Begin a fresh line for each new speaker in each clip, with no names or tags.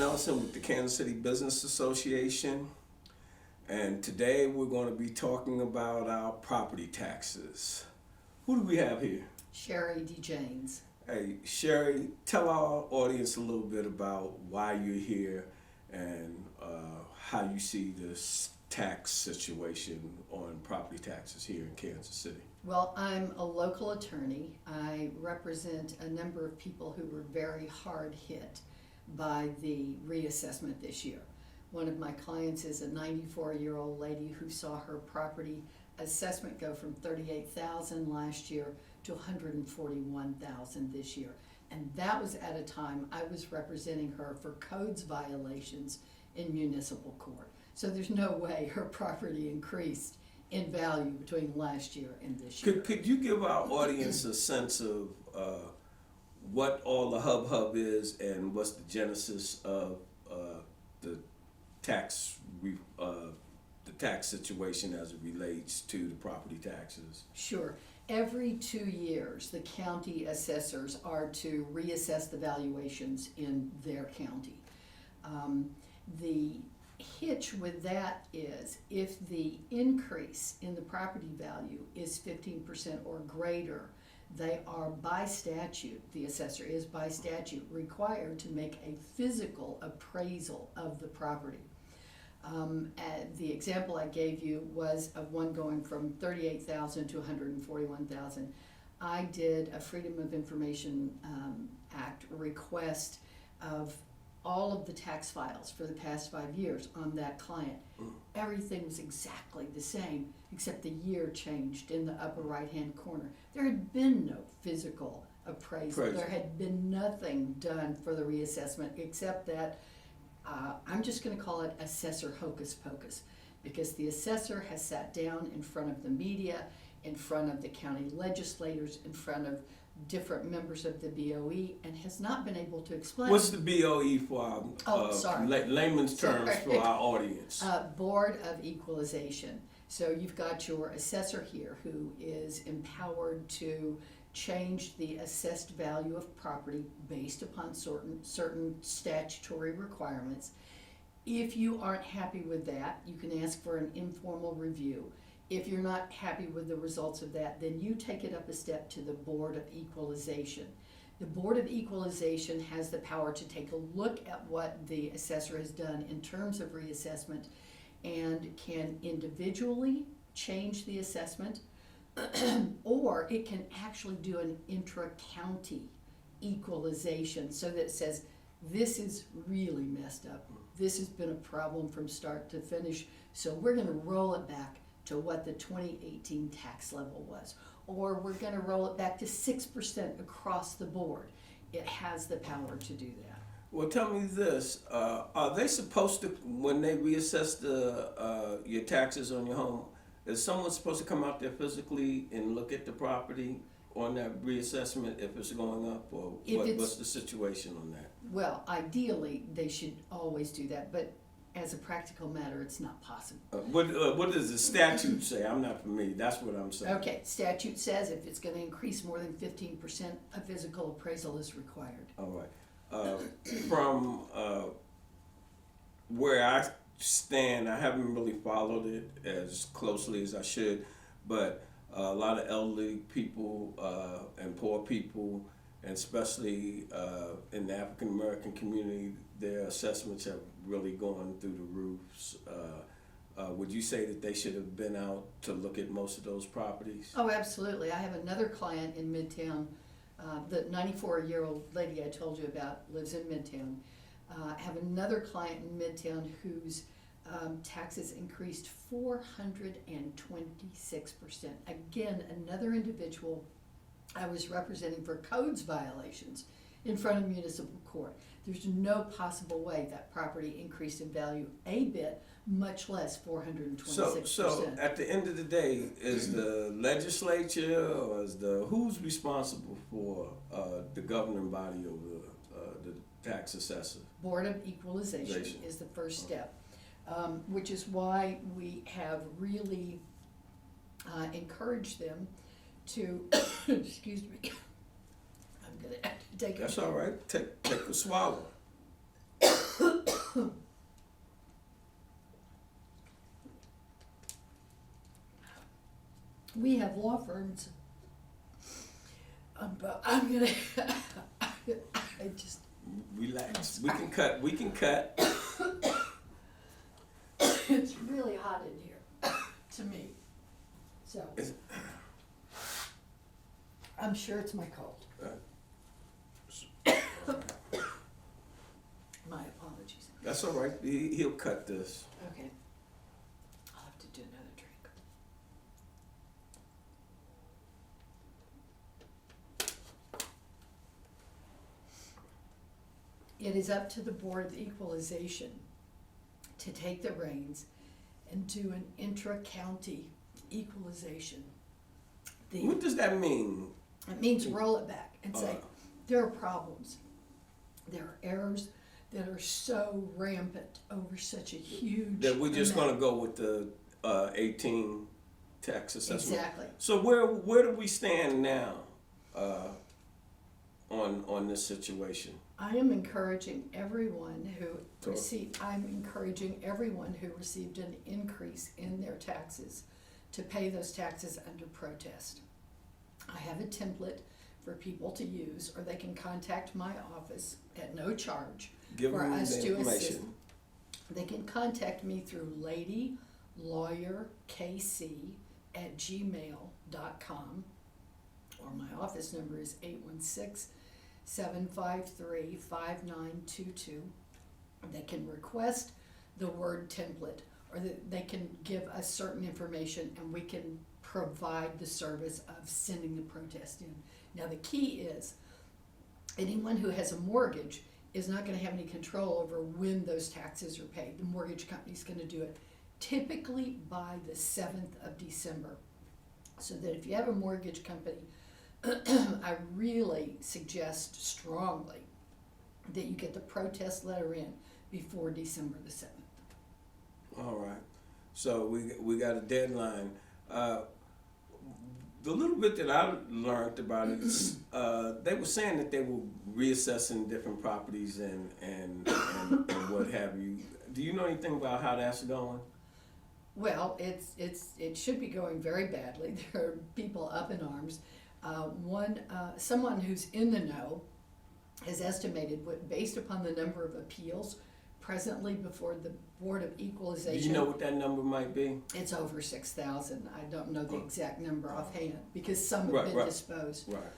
Nelson with the Kansas City Business Association, and today we're going to be talking about our property taxes. Who do we have here?
Sherry DeJanes.
Hey, Sherry, tell our audience a little bit about why you're here and how you see this tax situation on property taxes here in Kansas City.
Well, I'm a local attorney. I represent a number of people who were very hard hit by the reassessment this year. One of my clients is a 94-year-old lady who saw her property assessment go from $38,000 last year to $141,000 this year. And that was at a time I was representing her for codes violations in municipal court. So there's no way her property increased in value between last year and this year.
Could you give our audience a sense of what all the hub is and what's the genesis of the tax situation as it relates to the property taxes?
Sure. Every 2 years, the county assessors are to reassess the valuations in their county. The hitch with that is if the increase in the property value is 15% or greater, they are by statute, the assessor is by statute required to make a physical appraisal of the property. The example I gave you was of one going from $38,000 to $141,000. I did a Freedom of Information Act request of all of the tax files for the past 5 years on that client. Everything was exactly the same, except the year changed in the upper right-hand corner. There had been no physical appraisal. There had been nothing done for the reassessment except that I'm just going to call it assessor hocus pocus, because the assessor has sat down in front of the media, in front of the county legislators, in front of different members of the BOE, and has not been able to explain.
What's the BOE for layman's terms for our audience?
Board of Equalization. So you've got your assessor here who is empowered to change the assessed value of property based upon certain statutory requirements. If you aren't happy with that, you can ask for an informal review. If you're not happy with the results of that, then you take it up a step to the Board of Equalization. The Board of Equalization has the power to take a look at what the assessor has done in terms of reassessment and can individually change the assessment, or it can actually do an intra-county equalization so that it says, this is really messed up. This has been a problem from start to finish, so we're going to roll it back to what the 2018 tax level was, or we're going to roll it back to 6% across the board. It has the power to do that.
Well, tell me this, are they supposed to, when they reassess your taxes on your home, is someone supposed to come out there physically and look at the property on that reassessment if it's going up, or what's the situation on that?
Well, ideally, they should always do that, but as a practical matter, it's not possible.
What does the statute say? I'm not familiar. That's what I'm saying.
Okay, statute says if it's going to increase more than 15%, a physical appraisal is required.
All right. From where I stand, I haven't really followed it as closely as I should, but a lot of elderly people and poor people, and especially in the African American community, their assessments have really gone through the roofs. Would you say that they should have been out to look at most of those properties?
Oh, absolutely. I have another client in Midtown. The 94-year-old lady I told you about lives in Midtown. I have another client in Midtown whose taxes increased 426%. Again, another individual I was representing for codes violations in front of municipal court. There's no possible way that property increased in value a bit, much less 426%.
So at the end of the day, is the legislature or who's responsible for the governing body over the tax assessor?
Board of Equalization is the first step, which is why we have really encouraged them to, excuse me, I'm going to have to take
That's all right. Take a swallow.
We have law firms, but I'm gonna, I just,
Relax. We can cut. We can cut.
it's really hot in here, to me. So,
Is-
I'm sure it's my cold. My apologies.
That's all right. He'll cut this.
Okay. I'll have to do another drink. It is up to the Board of Equalization to take the reins and do an intra-county equalization.
What does that mean?
It means roll it back and say,
Uh.
there are problems. There are errors that are so rampant over such a huge
That we're just
amount.
going to go with the 18 tax assessment.
Exactly.
So where do we stand now on this situation?
I am encouraging everyone who
Sure.
received an increase in their taxes to pay those taxes under protest. I have a template for people to use, or they can contact my office at no charge
Give
for
them
us
the
to assist.
information.
They can contact me through ladylawyerkc@gmail.com, or my office number is 816-753-5922. They can request the Word template, or they can give us certain information and we can provide the service of sending the protest in. Now the key is, anyone who has a mortgage is not going to have any control over when those taxes are paid. The mortgage company's going to do it typically by the 7th of December. So that if you have a mortgage company, I really suggest strongly that you get the protest letter in before December the 7th.
All right. So we got a deadline. The little bit that I learned about it is they were saying that they were reassessing different properties and what have you. Do you know anything about how that's going?
Well, it should be going very badly. There are people up in arms. Someone who's in the know has estimated, based upon the number of appeals presently before the Board of Equalization.
Do you know what that number might be?
It's over 6,000. I don't know the exact number offhand because some have
Right,
been
right.
disposed.
Right.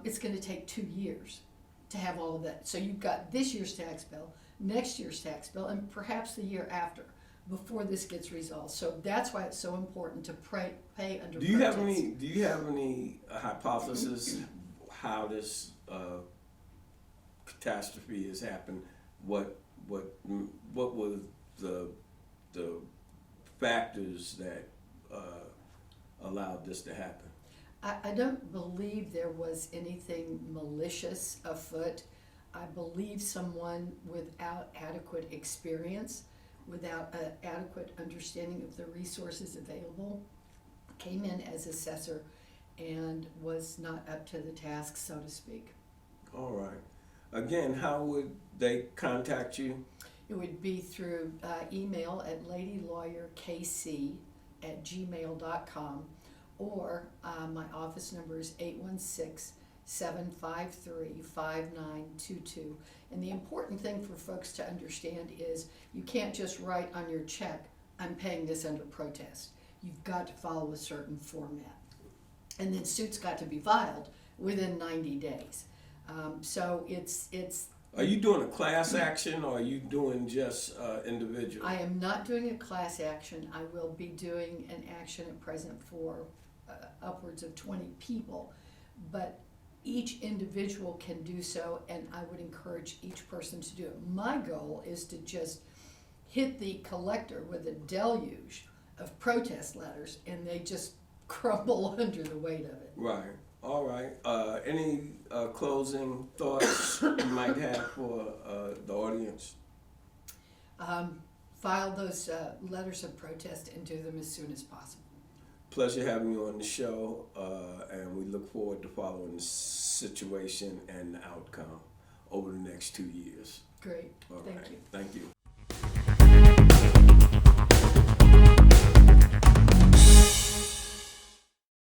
It's going to take 2 years to have all of that. So you've got this year's tax bill, next year's tax bill, and perhaps the year after before this gets resolved. So that's why it's so important to pay under
Do you have
protest.
any hypothesis how this catastrophe has happened? What were the factors that allowed this to happen?
I don't believe there was anything malicious afoot. I believe someone without adequate experience, without an adequate understanding of the resources available, came in as assessor and was not up to the task, so to speak.
All right. Again, how would they contact you?
It would be through email at ladylawyerkc@gmail.com, or my office number is 816-753-5922. And the important thing for folks to understand is you can't just write on your check, I'm paying this under protest. You've got to follow a certain format. And then suits got to be filed within 90 days. So it's
Are you doing a class action or are you doing just individual?
I am not doing a class action. I will be doing an action at present for upwards of 20 people, but each individual can do so, and I would encourage each person to do it. My goal is to just hit the collector with a deluge of protest letters, and they just crumble under the weight of it.
Right. All right. Any closing thoughts you might have for the audience?
File those letters of protest and do them as soon as possible.
Pleasure having you on the show, and we look forward to following the situation and the outcome over the next 2 years.
Great.
All
Thank
right.
you.
Thank you.